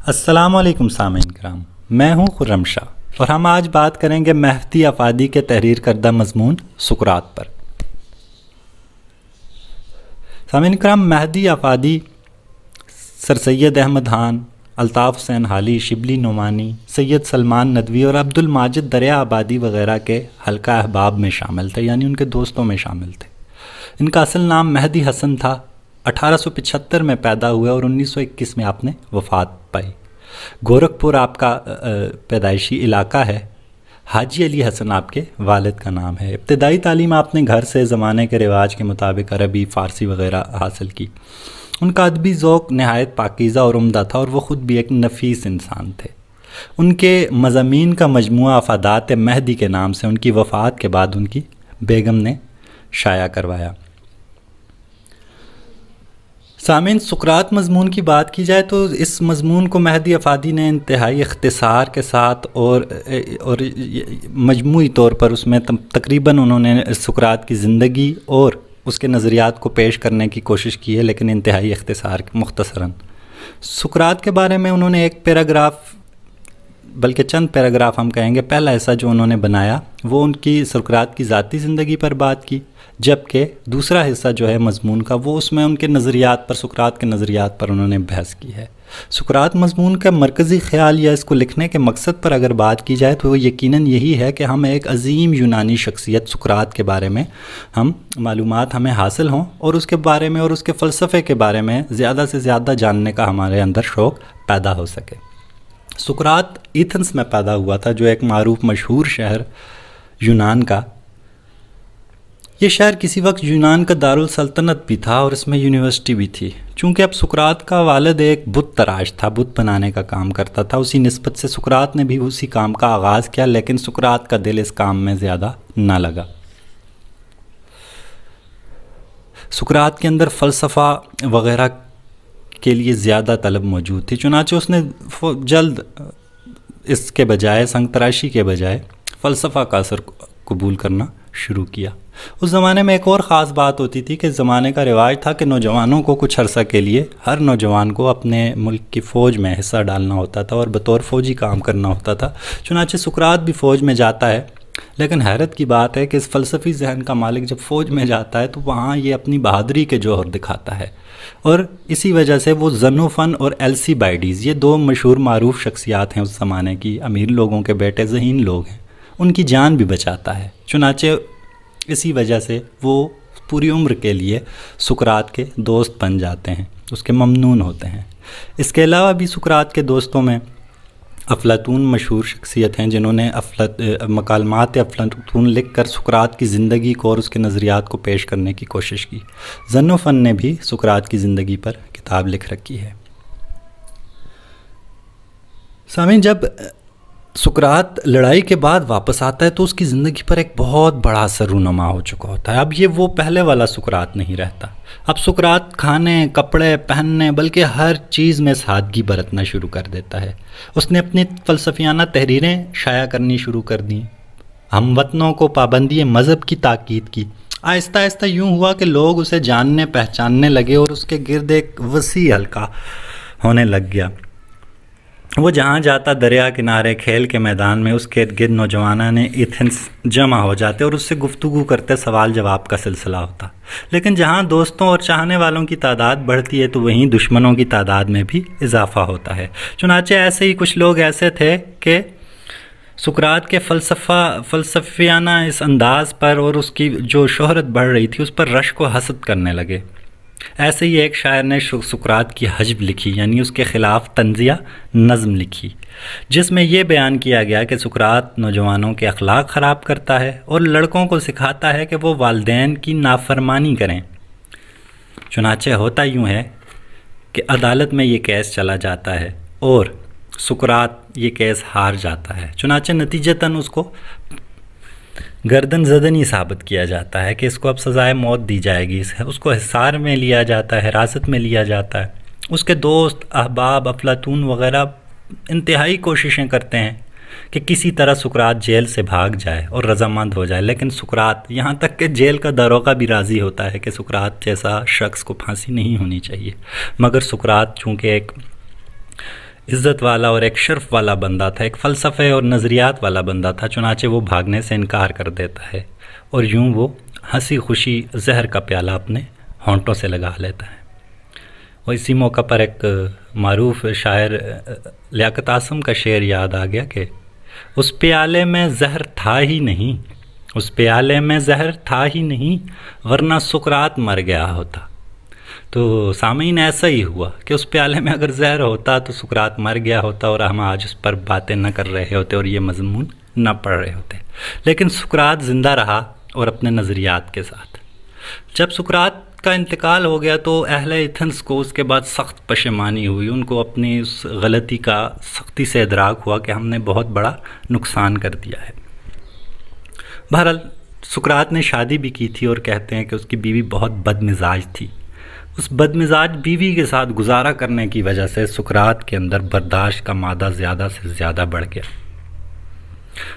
السلام علیکم سامعین کرام، میں ہوں خرم شاہ اور ہم آج بات کریں گے مہدی افادی کے تحریر کردہ مضمون سقراط پر۔ سامعین کرام، مہدی افادی سر سید احمد خان، الطاف حسین حالی، شبلی نعمانی، سید سلمان ندوی اور عبد الماجد دریا آبادی وغیرہ کے حلقہ احباب میں شامل تھے، یعنی ان کے دوستوں میں شامل تھے۔ ان کا اصل نام مہدی حسن تھا۔ 1875 میں پیدا ہوئے اور 1921 میں آپ نے وفات پائی۔ گورکھپور آپ کا پیدائشی علاقہ ہے۔ حاجی علی حسن آپ کے والد کا نام ہے۔ ابتدائی تعلیم آپ نے گھر سے زمانے کے رواج کے مطابق عربی، فارسی وغیرہ حاصل کی۔ ان کا ادبی ذوق نہایت پاکیزہ اور عمدہ تھا اور وہ خود بھی ایک نفیس انسان تھے۔ ان کے مضامین کا مجموعہ افادات مہدی کے نام سے ان کی وفات کے بعد ان کی بیگم نے شائع کروایا۔ سامعین، سقراط مضمون کی بات کی جائے تو اس مضمون کو مہدی افادی نے انتہائی اختصار کے ساتھ اور مجموعی طور پر اس میں تقریباً انہوں نے سقراط کی زندگی اور اس کے نظریات کو پیش کرنے کی کوشش کی ہے، لیکن انتہائی مختصراً۔ سقراط کے بارے میں انہوں نے ایک پیراگراف، بلکہ چند پیراگراف ہم کہیں گے، پہلا حصہ جو انہوں نے بنایا وہ ان کی سقراط کی ذاتی زندگی پر بات کی، جبکہ دوسرا حصہ جو ہے مضمون کا وہ اس میں ان کے نظریات پر، سقراط کے نظریات پر انہوں نے بحث کی ہے۔ سقراط مضمون کا مرکزی خیال یا اس کو لکھنے کے مقصد پر اگر بات کی جائے تو وہ یقیناً یہی ہے کہ ہم ایک عظیم یونانی شخصیت سقراط کے بارے میں معلومات ہمیں حاصل ہوں اور اس کے بارے میں اور اس کے فلسفے کے بارے میں زیادہ سے زیادہ جاننے کا ہمارے اندر شوق پیدا ہو سکے۔ سقراط ایتھنس میں پیدا ہوا تھا، جو ایک معروف مشہور شہر یونان کا۔ یہ شہر کسی وقت یونان کا دارالسلطنت بھی تھا اور اس میں یونیورسٹی بھی تھی۔ چونکہ اب سقراط کا والد ایک بت تراش تھا، بت بنانے کا کام کرتا تھا، اسی نسبت سے سقراط نے بھی اسی کام کا آغاز کیا، لیکن سقراط کا دل اس کام میں زیادہ نہ لگا۔ سقراط کے اندر فلسفہ وغیرہ کے لیے زیادہ طلب موجود تھی، چنانچہ اس نے جلد اس کے بجائے، سنگ تراشی کے بجائے فلسفہ کا اثر قبول کرنا شروع کیا۔ اس زمانے میں ایک اور خاص بات ہوتی تھی کہ زمانے کا رواج تھا کہ نوجوانوں کو کچھ عرصہ کے لیے، ہر نوجوان کو اپنے ملک کی فوج میں حصہ ڈالنا ہوتا تھا اور بطور فوجی کام کرنا ہوتا تھا۔ چنانچہ سقراط بھی فوج میں جاتا ہے، لیکن حیرت کی بات ہے کہ اس فلسفی ذہن کا مالک جب فوج میں جاتا ہے تو وہاں یہ اپنی بہادری کے جوہر دکھاتا ہے، اور اسی وجہ سے وہ زنوفن اور السیبائیڈیز، یہ دو مشہور معروف شخصیات ہیں اس زمانے کی، امیر لوگوں کے بیٹے، ذہین لوگ ہیں، ان کی جان بھی بچاتا ہے۔ چنانچہ اسی وجہ سے وہ پوری عمر کے لیے سقراط کے دوست بن جاتے ہیں، اس کے ممنون ہوتے ہیں۔ اس کے علاوہ بھی سقراط کے دوستوں میں افلاطون مشہور شخصیت ہیں، جنہوں نے مکالمات افلاطون لکھ کر سقراط کی زندگی کو اور اس کے نظریات کو پیش کرنے کی کوشش کی۔ زنوفن نے بھی سقراط کی زندگی پر کتاب لکھ رکھی ہے۔ سامعین، جب سقراط لڑائی کے بعد واپس آتا ہے تو اس کی زندگی پر ایک بہت بڑا اثر رونما ہو چکا ہوتا ہے۔ اب یہ وہ پہلے والا سقراط نہیں رہتا۔ اب سقراط کھانے، کپڑے پہننے، بلکہ ہر چیز میں سادگی برتنا شروع کر دیتا ہے۔ اس نے اپنی فلسفیانہ تحریریں شائع کرنی شروع کر دیں، ہم وطنوں کو پابندی مذہب کی تاکید کی۔ آہستہ آہستہ یوں ہوا کہ لوگ اسے جاننے پہچاننے لگے اور اس کے گرد ایک وسیع حلقہ ہونے لگ گیا۔ وہ جہاں جاتا دریا کنارے، کھیل کے میدان میں اس کے ارد گرد نوجوانان ایتھنس جمع ہو جاتے اور اس سے گفتگو کرتے، سوال جواب کا سلسلہ ہوتا۔ لیکن جہاں دوستوں اور چاہنے والوں کی تعداد بڑھتی ہے تو وہیں دشمنوں کی تعداد میں بھی اضافہ ہوتا ہے۔ چنانچہ ایسے ہی کچھ لوگ ایسے تھے کہ سقراط کے فلسفیانہ اس انداز پر اور اس کی جو شہرت بڑھ رہی تھی اس پر رشک و حسد کرنے لگے۔ ایسے ہی ایک شاعر نے سقراط کی حجب لکھی، یعنی اس کے خلاف طنزیہ نظم لکھی، جس میں یہ بیان کیا گیا کہ سقراط نوجوانوں کے اخلاق خراب کرتا ہے اور لڑکوں کو سکھاتا ہے کہ وہ والدین کی نافرمانی کریں۔ چنانچہ ہوتا یوں ہے کہ عدالت میں یہ کیس چلا جاتا ہے اور سقراط یہ کیس ہار جاتا ہے۔ چنانچہ نتیجتاً اس کو گردن زدنی ثابت کیا جاتا ہے کہ اس کو اب سزائے موت دی جائے گی۔ اس کو حصار میں لیا جاتا ہے، حراست میں لیا جاتا ہے۔ اس کے دوست، احباب، افلاطون وغیرہ انتہائی کوششیں کرتے ہیں کہ کسی طرح سقراط جیل سے بھاگ جائے اور رضامند ہو جائے، لیکن سقراط، یہاں تک کہ جیل کا داروغہ بھی راضی ہوتا ہے کہ سقراط جیسا شخص کو پھانسی نہیں ہونی چاہیے، مگر سقراط چونکہ ایک عزت والا اور ایک شرف والا بندہ تھا، ایک فلسفے اور نظریات والا بندہ تھا، چنانچہ وہ بھاگنے سے انکار کر دیتا ہے اور یوں وہ ہنسی خوشی زہر کا پیالہ اپنے ہونٹوں سے لگا لیتا ہے۔ اور اسی موقع پر ایک معروف شاعر لیاقت اعظم کا شعر یاد آ گیا کہ اس پیالے میں زہر تھا ہی نہیں، اس پیالے میں زہر تھا ہی نہیں، ورنہ سقراط مر گیا ہوتا۔ تو سامعین ایسا ہی ہوا کہ اس پیالے میں اگر زہر ہوتا تو سقراط مر گیا ہوتا اور ہم آج اس پر باتیں نہ کر رہے ہوتے اور یہ مضمون نہ پڑھ رہے ہوتے، لیکن سقراط زندہ رہا اور اپنے نظریات کے ساتھ۔ جب سقراط کا انتقال ہو گیا تو اہل ایتھنز کو اس کے بعد سخت پشیمانی ہوئی، ان کو اپنی اس غلطی کا سختی سے ادراک ہوا کہ ہم نے بہت بڑا نقصان کر دیا ہے۔ بہرحال سقراط نے شادی بھی کی تھی اور کہتے ہیں کہ اس کی بیوی بہت بد مزاج تھی۔ اس بد مزاج بیوی کے ساتھ گزارا کرنے کی وجہ سے سقراط کے اندر برداشت کا مادہ زیادہ سے زیادہ بڑھ گیا۔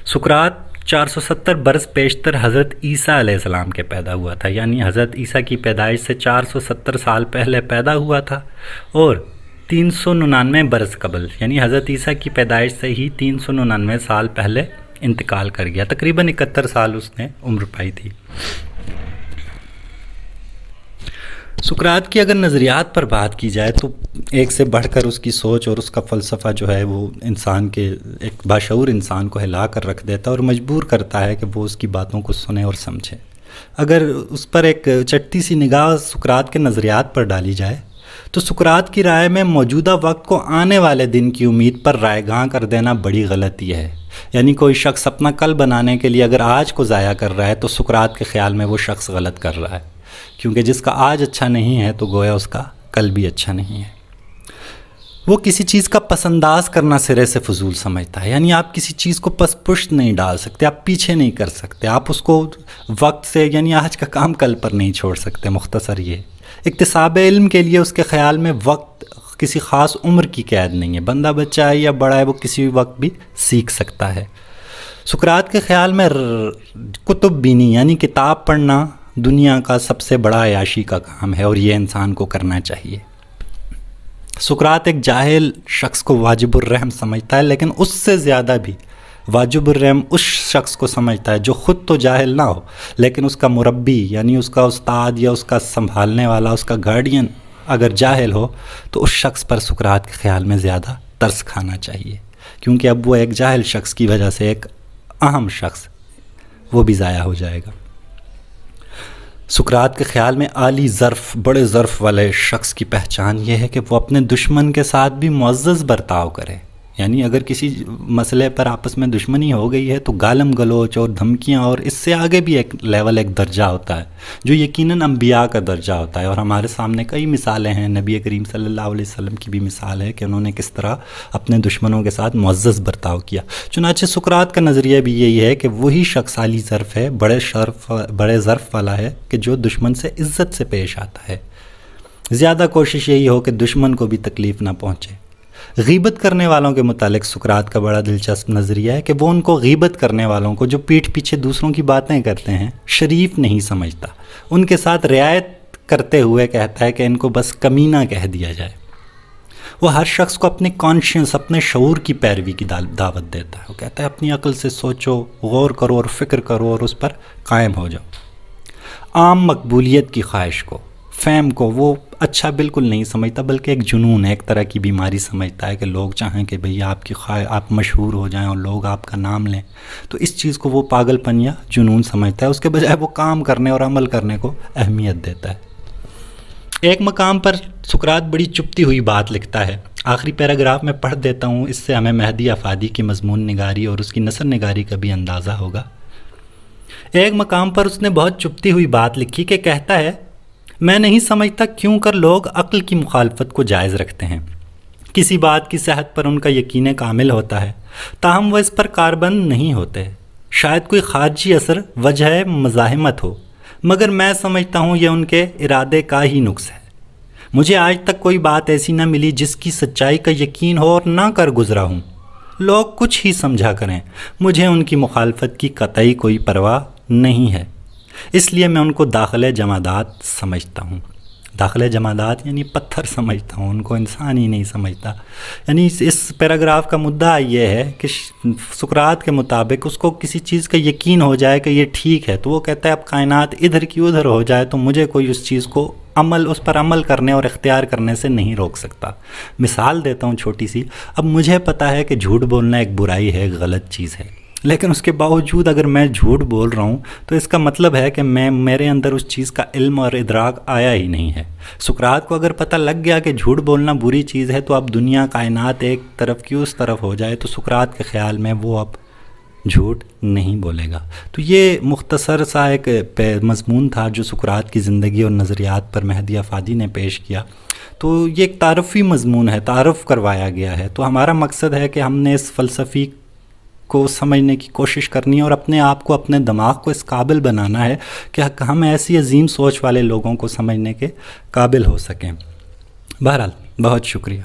سقراط 470 برس پیشتر حضرت عیسیٰ علیہ السلام کے پیدا ہوا تھا، یعنی حضرت عیسیٰ کی پیدائش سے 470 سال پہلے پیدا ہوا تھا اور 399 برس قبل یعنی حضرت عیسیٰ کی پیدائش سے ہی 399 سال پہلے انتقال کر گیا۔ تقریباً 71 سال اس نے عمر پائی تھی۔ سقراط کی اگر نظریات پر بات کی جائے تو ایک سے بڑھ کر اس کی سوچ اور اس کا فلسفہ جو ہے وہ انسان کے ایک باشعور انسان کو ہلا کر رکھ دیتا ہے اور مجبور کرتا ہے کہ وہ اس کی باتوں کو سنے اور سمجھے۔ اگر اس پر ایک چٹی سی نگاہ سقراط کے نظریات پر ڈالی جائے تو سقراط کی رائے میں موجودہ وقت کو آنے والے دن کی امید پر رائے گاں کر دینا بڑی غلطی ہے۔ یعنی کوئی شخص اپنا کل بنانے کے لیے اگر آج کو ضائع کر رہا ہے تو سقراط کے خیال میں وہ شخص غلط کر رہا ہے، کیونکہ جس کا آج اچھا نہیں ہے تو گویا اس کا کل بھی اچھا نہیں ہے۔ وہ کسی چیز کا پس انداز کرنا سرے سے فضول سمجھتا ہے، یعنی آپ کسی چیز کو پس پشت نہیں ڈال سکتے، آپ پیچھے نہیں کر سکتے، آپ اس کو وقت سے یعنی آج کا کام کل پر نہیں چھوڑ سکتے۔ مختصر یہ اکتساب علم کے لیے اس کے خیال میں وقت کسی خاص عمر کی قید نہیں ہے، بندہ بچہ ہے یا بڑا ہے وہ کسی بھی وقت بھی سیکھ سکتا ہے۔ سقراط کے خیال میں کتب بینی یعنی کتاب پڑھنا دنیا کا سب سے بڑا عیاشی کا کام ہے اور یہ انسان کو کرنا چاہیے۔ سقراط ایک جاہل شخص کو واجب الرحم سمجھتا ہے، لیکن اس سے زیادہ بھی واجب الرحم اس شخص کو سمجھتا ہے جو خود تو جاہل نہ ہو لیکن اس کا مربی یعنی اس کا استاد یا اس کا سنبھالنے والا، اس کا گارڈین اگر جاہل ہو تو اس شخص پر سقراط کے خیال میں زیادہ ترس کھانا چاہیے، کیونکہ اب وہ ایک جاہل شخص کی وجہ سے ایک اہم شخص وہ بھی ضائع ہو جائے گا۔ سقراط کے خیال میں عالی ظرف، بڑے ظرف والے شخص کی پہچان یہ ہے کہ وہ اپنے دشمن کے ساتھ بھی معزز برتاؤ کرے، یعنی اگر کسی مسئلے پر آپس میں دشمنی ہو گئی ہے تو گالم گلوچ اور دھمکیاں اور اس سے آگے بھی ایک لیول، ایک درجہ ہوتا ہے جو یقیناً انبیاء کا درجہ ہوتا ہے، اور ہمارے سامنے کئی مثالیں ہیں۔ نبی کریم صلی اللہ علیہ وسلم کی بھی مثال ہے کہ انہوں نے کس طرح اپنے دشمنوں کے ساتھ معزز برتاؤ کیا۔ چنانچہ سقراط کا نظریہ بھی یہی ہے کہ وہی شخص عالی ظرف ہے، بڑے ظرف والا ہے کہ جو دشمن سے عزت سے پیش آتا ہے۔ زیادہ کوشش یہی ہو کہ دشمن کو بھی تکلیف نہ پہنچے۔ غیبت کرنے والوں کے متعلق سقراط کا بڑا دلچسپ نظریہ ہے کہ وہ ان کو غیبت کرنے والوں کو جو پیٹھ پیچھے دوسروں کی باتیں کرتے ہیں شریف نہیں سمجھتا، ان کے ساتھ رعایت کرتے ہوئے کہتا ہے کہ ان کو بس کمینہ کہہ دیا جائے۔ وہ ہر شخص کو اپنے کانشینس، اپنے شعور کی پیروی کی دعوت دیتا ہے۔ وہ کہتا ہے اپنی عقل سے سوچو، غور کرو اور فکر کرو اور اس پر قائم ہو جاؤ۔ عام مقبولیت کی خواہش کو، فیم کو وہ اچھا بالکل نہیں سمجھتا، بلکہ ایک جنون، ایک طرح کی بیماری سمجھتا ہے کہ لوگ چاہیں کہ بھئی آپ مشہور ہو جائیں اور لوگ آپ کا نام لیں، تو اس چیز کو وہ پاگل پن یا جنون سمجھتا ہے۔ اس کے بجائے وہ کام کرنے اور عمل کرنے کو اہمیت دیتا ہے۔ ایک مقام پر سقراط بڑی چپتی ہوئی بات لکھتا ہے، آخری پیراگراف میں پڑھ دیتا ہوں، اس سے ہمیں مہدی افادی کی مضمون نگاری اور اس کی نثر نگاری کا بھی اندازہ ہوگا۔ ایک مقام پر اس نے بہت چپتی ہوئی بات لکھی کہ کہتا ہے، میں نہیں سمجھتا کیوں کر لوگ عقل کی مخالفت کو جائز رکھتے ہیں۔ کسی بات کی صحت پر ان کا یقین کامل ہوتا ہے، تاہم وہ اس پر کاربند نہیں ہوتے۔ شاید کوئی خارجی اثر وجہ مزاحمت ہو، مگر میں سمجھتا ہوں یہ ان کے ارادے کا ہی نقص ہے۔ مجھے آج تک کوئی بات ایسی نہ ملی جس کی سچائی کا یقین ہو اور نہ کر گزرا ہوں۔ لوگ کچھ ہی سمجھا کریں، مجھے ان کی مخالفت کی قطعی کوئی پرواہ نہیں ہے، اس لیے میں ان کو داخل جمادات سمجھتا ہوں۔ داخل جمادات یعنی پتھر سمجھتا ہوں، ان کو انسان ہی نہیں سمجھتا۔ یعنی اس پیراگراف کا مدعا یہ ہے کہ سقراط کے مطابق اس کو کسی چیز کا یقین ہو جائے کہ یہ ٹھیک ہے، تو وہ کہتا ہے اب کائنات ادھر کی ادھر ہو جائے تو مجھے کوئی اس چیز کو اس پر عمل کرنے اور اختیار کرنے سے نہیں روک سکتا۔ مثال دیتا ہوں چھوٹی سی، اب مجھے پتا ہے کہ جھوٹ بولنا ایک برائی ہے، ایک غلط چیز ہے، لیکن اس کے باوجود اگر میں جھوٹ بول رہا ہوں تو اس کا مطلب ہے کہ میرے اندر اس چیز کا علم اور ادراک آیا ہی نہیں ہے۔ سقراط کو اگر پتہ لگ گیا کہ جھوٹ بولنا بری چیز ہے تو اب دنیا کائنات ایک طرف کی اس طرف ہو جائے تو سقراط کے خیال میں وہ اب جھوٹ نہیں بولے گا۔ تو یہ مختصر سا ایک مضمون تھا جو سقراط کی زندگی اور نظریات پر مہدی افادی نے پیش کیا۔ تو یہ ایک تعارفی مضمون ہے، تعارف کروایا گیا ہے۔ تو ہمارا مقصد ہے کہ ہم نے اس فلسفی کو سمجھنے کی کوشش کرنی ہے اور اپنے آپ کو، اپنے دماغ کو اس قابل بنانا ہے کہ ہم ایسی عظیم سوچ والے لوگوں کو سمجھنے کے قابل ہو سکیں۔ بہرحال بہت شکریہ۔